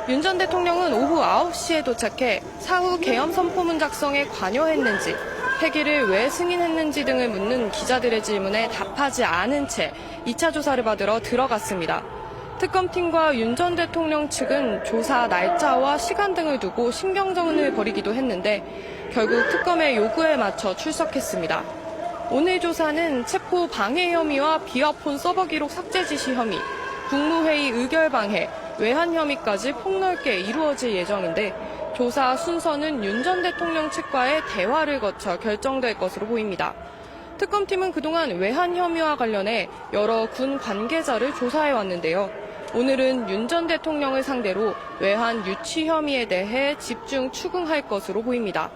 윤 전 대통령은 오후 9시에 도착해 사후 계엄 선포문 작성에 관여했는지, 폐기를 왜 승인했는지 등을 묻는 기자들의 질문에 답하지 않은 채 2차 조사를 받으러 들어갔습니다. 특검팀과 윤 전 대통령 측은 조사 날짜와 시간 등을 두고 신경전을 벌이기도 했는데 결국 특검의 요구에 맞춰 출석했습니다. 오늘 조사는 체포 방해 혐의와 비화폰 서버 기록 삭제 지시 혐의, 국무회의 의결 방해, 외환 혐의까지 폭넓게 이루어질 예정인데 조사 순서는 윤 전 대통령 측과의 대화를 거쳐 결정될 것으로 보입니다. 특검팀은 그동안 외환 혐의와 관련해 여러 군 관계자를 조사해 왔는데요. 오늘은 윤 전 대통령을 상대로 외환 유치 혐의에 대해 집중 추궁할 것으로 보입니다.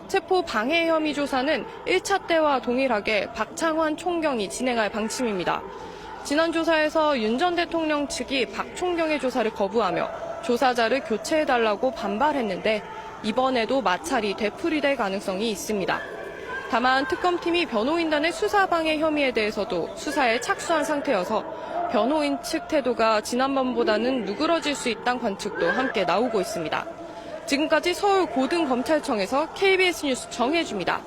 체포 방해 혐의 조사는 1차 때와 동일하게 박창환 총경이 진행할 방침입니다. 지난 조사에서 윤 전 대통령 측이 박 총경의 조사를 거부하며 조사자를 교체해달라고 반발했는데 이번에도 마찰이 되풀이될 가능성이 있습니다. 다만 특검팀이 변호인단의 수사방해 혐의에 대해서도 수사에 착수한 상태여서 변호인 측 태도가 지난번보다는 누그러질 수 있다는 관측도 함께 나오고 있습니다. 지금까지 서울 고등검찰청에서 KBS 뉴스 정혜주입니다.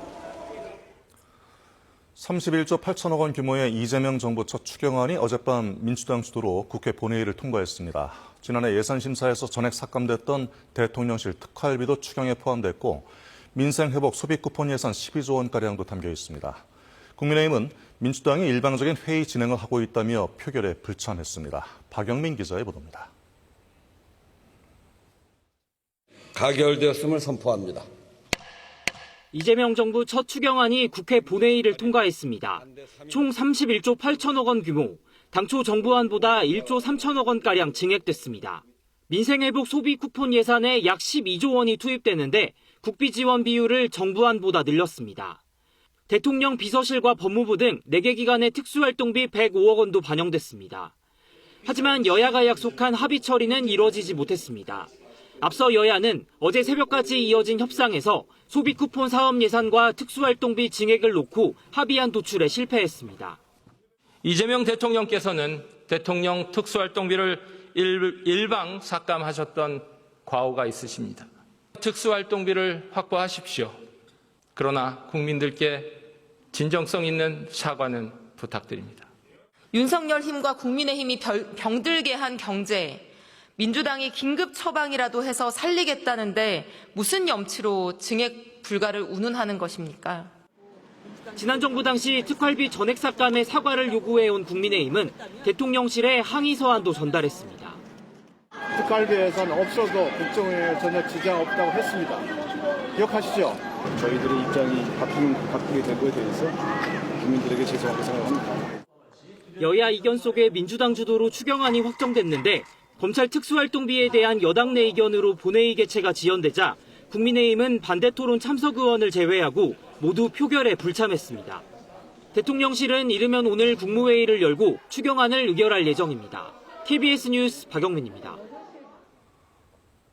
31조 8천억 원 규모의 이재명 정부 첫 추경안이 어젯밤 민주당 주도로 국회 본회의를 통과했습니다. 지난해 예산심사에서 전액 삭감됐던 대통령실 특활비도 추경에 포함됐고 민생회복 소비 쿠폰 예산 12조 원가량도 담겨 있습니다. 국민의힘은 민주당이 일방적인 회의 진행을 하고 있다며 표결에 불참했습니다. 박영민 기자의 보도입니다. 가결되었음을 선포합니다. 이재명 정부 첫 추경안이 국회 본회의를 통과했습니다. 총 31조 8천억 원 규모, 당초 정부안보다 1조 3천억 원가량 증액됐습니다. 민생회복 소비 쿠폰 예산에 약 12조 원이 투입되는데 국비 지원 비율을 정부안보다 늘렸습니다. 대통령 비서실과 법무부 등 4개 기관의 특수활동비 105억 원도 반영됐습니다. 하지만 여야가 약속한 합의 처리는 이루어지지 못했습니다. 앞서 여야는 어제 새벽까지 이어진 협상에서 소비 쿠폰 사업 예산과 특수활동비 증액을 놓고 합의안 도출에 실패했습니다. 이재명 대통령께서는 대통령 특수활동비를 일방 삭감하셨던 과오가 있으십니다. 특수활동비를 확보하십시오. 그러나 국민들께 진정성 있는 사과는 부탁드립니다. 윤석열 힘과 국민의힘이 병들게 한 경제, 민주당이 긴급 처방이라도 해서 살리겠다는데 무슨 염치로 증액 불가를 운운하는 것입니까? 지난 정부 당시 특활비 전액 삭감의 사과를 요구해온 국민의힘은 대통령실에 항의 서한도 전달했습니다. 특활비 예산 없어도 국정에 전혀 지장 없다고 했습니다. 기억하시죠? 저희들의 입장이 바뀌게 된 거에 대해서 국민들에게 죄송하게 생각합니다. 여야 이견 속에 민주당 주도로 추경안이 확정됐는데 검찰 특수활동비에 대한 여당 내 의견으로 본회의 개최가 지연되자 국민의힘은 반대 토론 참석 의원을 제외하고 모두 표결에 불참했습니다. 대통령실은 이르면 오늘 국무회의를 열고 추경안을 의결할 예정입니다. KBS 뉴스 박영민입니다.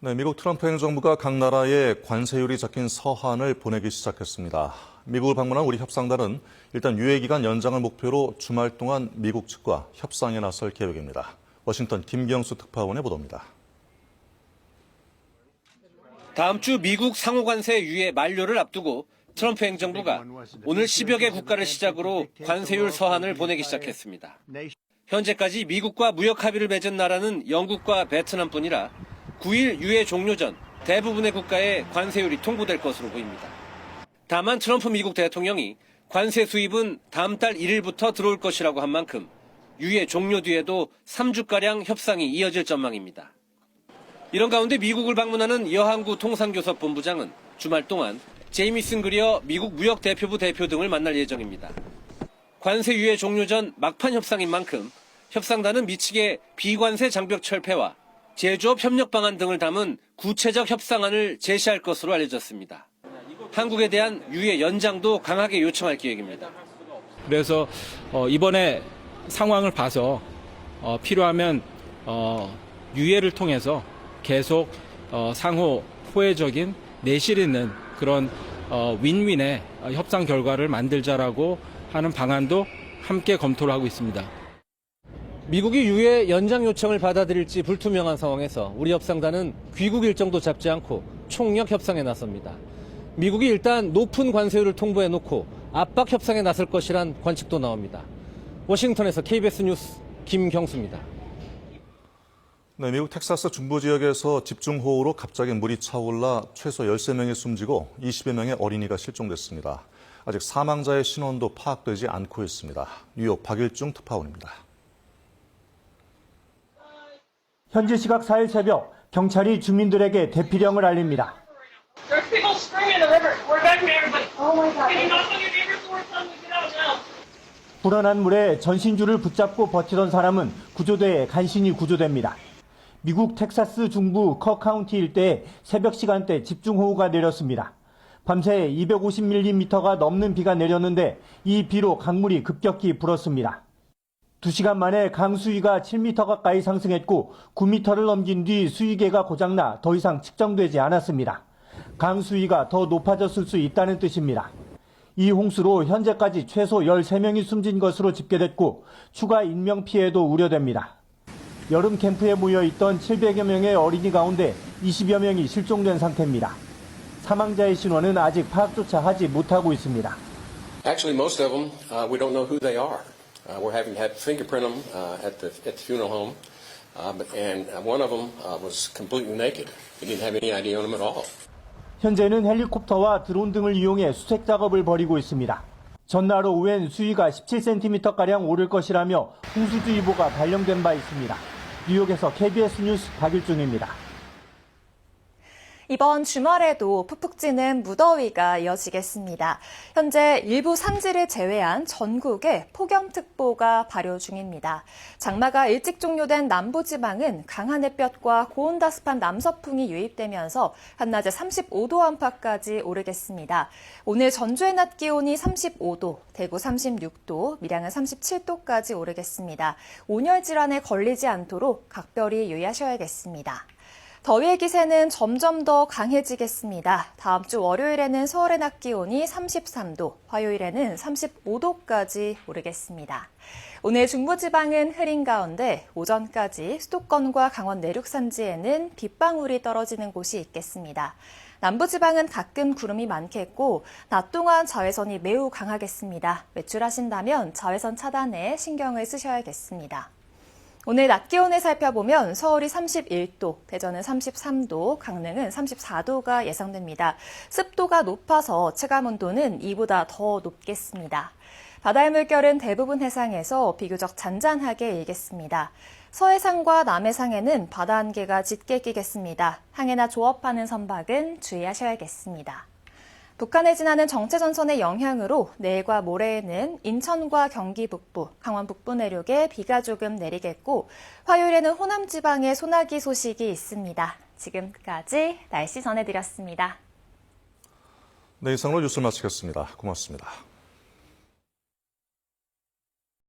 네, 미국 트럼프 행정부가 각 나라에 관세율이 적힌 서한을 보내기 시작했습니다. 미국을 방문한 우리 협상단은 일단 유예기간 연장을 목표로 주말 동안 미국 측과 협상에 나설 계획입니다. 워싱턴 김경수 특파원의 보도입니다. 다음 주 미국 상호관세 유예 만료를 앞두고 트럼프 행정부가 오늘 10여 개 국가를 시작으로 관세율 서한을 보내기 시작했습니다. 현재까지 미국과 무역 합의를 맺은 나라는 영국과 베트남뿐이라 9일 유예 종료 전 대부분의 국가에 관세율이 통보될 것으로 보입니다. 다만 트럼프 미국 대통령이 관세 수입은 다음 달 1일부터 들어올 것이라고 한 만큼 유예 종료 뒤에도 3주가량 협상이 이어질 전망입니다. 이런 가운데 미국을 방문하는 여항구 통상교섭 본부장은 주말 동안 제이미슨 그리어 미국 무역대표부 대표 등을 만날 예정입니다. 관세 유예 종료 전 막판 협상인 만큼 협상단은 미측의 비관세 장벽 철폐와 제조업 협력 방안 등을 담은 구체적 협상안을 제시할 것으로 알려졌습니다. 한국에 대한 유예 연장도 강하게 요청할 계획입니다. 그래서 이번에 상황을 봐서 필요하면 유예를 통해서 계속 상호 호혜적인 내실 있는 그런 윈윈의 협상 결과를 만들자라고 하는 방안도 함께 검토를 하고 있습니다. 미국이 유예 연장 요청을 받아들일지 불투명한 상황에서 우리 협상단은 귀국 일정도 잡지 않고 총력 협상에 나섭니다. 미국이 일단 높은 관세율을 통보해놓고 압박 협상에 나설 것이란 관측도 나옵니다. 워싱턴에서 KBS 뉴스 김경수입니다. 네, 미국 텍사스 중부 지역에서 집중호우로 갑자기 물이 차올라 최소 13명이 숨지고 20여 명의 어린이가 실종됐습니다. 아직 사망자의 신원도 파악되지 않고 있습니다. 뉴욕 박일중 특파원입니다. 현지 시각 4일 새벽 경찰이 주민들에게 대피령을 알립니다. 불어난 물에 전신줄을 붙잡고 버티던 사람은 구조대에 간신히 구조됩니다. 미국 텍사스 중부 커 카운티 일대에 새벽 시간대 집중호우가 내렸습니다. 밤새 250mm가 넘는 비가 내렸는데 이 비로 강물이 급격히 불었습니다. 2시간 만에 강 수위가 7m 가까이 상승했고 9m를 넘긴 뒤 수위계가 고장나 더 이상 측정되지 않았습니다. 강 수위가 더 높아졌을 수 있다는 뜻입니다. 이 홍수로 현재까지 최소 13명이 숨진 것으로 집계됐고 추가 인명피해도 우려됩니다. 여름 캠프에 모여있던 700여 명의 어린이 가운데 20여 명이 실종된 상태입니다. 사망자의 신원은 아직 파악조차 하지 못하고 있습니다. Actually, most of them, we don't know who they are. We're having had fingerprint them at the funeral home, and one of them was completely naked. We didn't have any idea on him at all. 현재는 헬리콥터와 드론 등을 이용해 수색 작업을 벌이고 있습니다. 전날 오후엔 수위가 17cm가량 오를 것이라며 홍수주의보가 발령된 바 있습니다. 뉴욕에서 KBS 뉴스 박일중입니다. 이번 주말에도 푹푹 찌는 무더위가 이어지겠습니다. 현재 일부 산지를 제외한 전국에 폭염특보가 발효 중입니다. 장마가 일찍 종료된 남부지방은 강한 햇볕과 고온다습한 남서풍이 유입되면서 한낮에 35도 안팎까지 오르겠습니다. 오늘 전주의 낮 기온이 35도, 대구 36도, 밀양은 37도까지 오르겠습니다. 온열 질환에 걸리지 않도록 각별히 유의하셔야겠습니다. 더위의 기세는 점점 더 강해지겠습니다. 다음 주 월요일에는 서울의 낮 기온이 33도, 화요일에는 35도까지 오르겠습니다. 오늘 중부지방은 흐린 가운데 오전까지 수도권과 강원 내륙 산지에는 빗방울이 떨어지는 곳이 있겠습니다. 남부지방은 가끔 구름이 많겠고 낮 동안 자외선이 매우 강하겠습니다. 외출하신다면 자외선 차단에 신경을 쓰셔야겠습니다. 오늘 낮 기온을 살펴보면 서울이 31도, 대전은 33도, 강릉은 34도가 예상됩니다. 습도가 높아서 체감온도는 이보다 더 높겠습니다. 바다의 물결은 대부분 해상에서 비교적 잔잔하게 일겠습니다. 서해상과 남해상에는 바다 안개가 짙게 끼겠습니다. 항해나 조업하는 선박은 주의하셔야겠습니다. 북한을 지나는 정체전선의 영향으로 내일과 모레에는 인천과 경기 북부, 강원 북부 내륙에 비가 조금 내리겠고 화요일에는 호남 지방에 소나기 소식이 있습니다. 지금까지 날씨 전해드렸습니다. 네, 이상으로 뉴스를 마치겠습니다. 고맙습니다.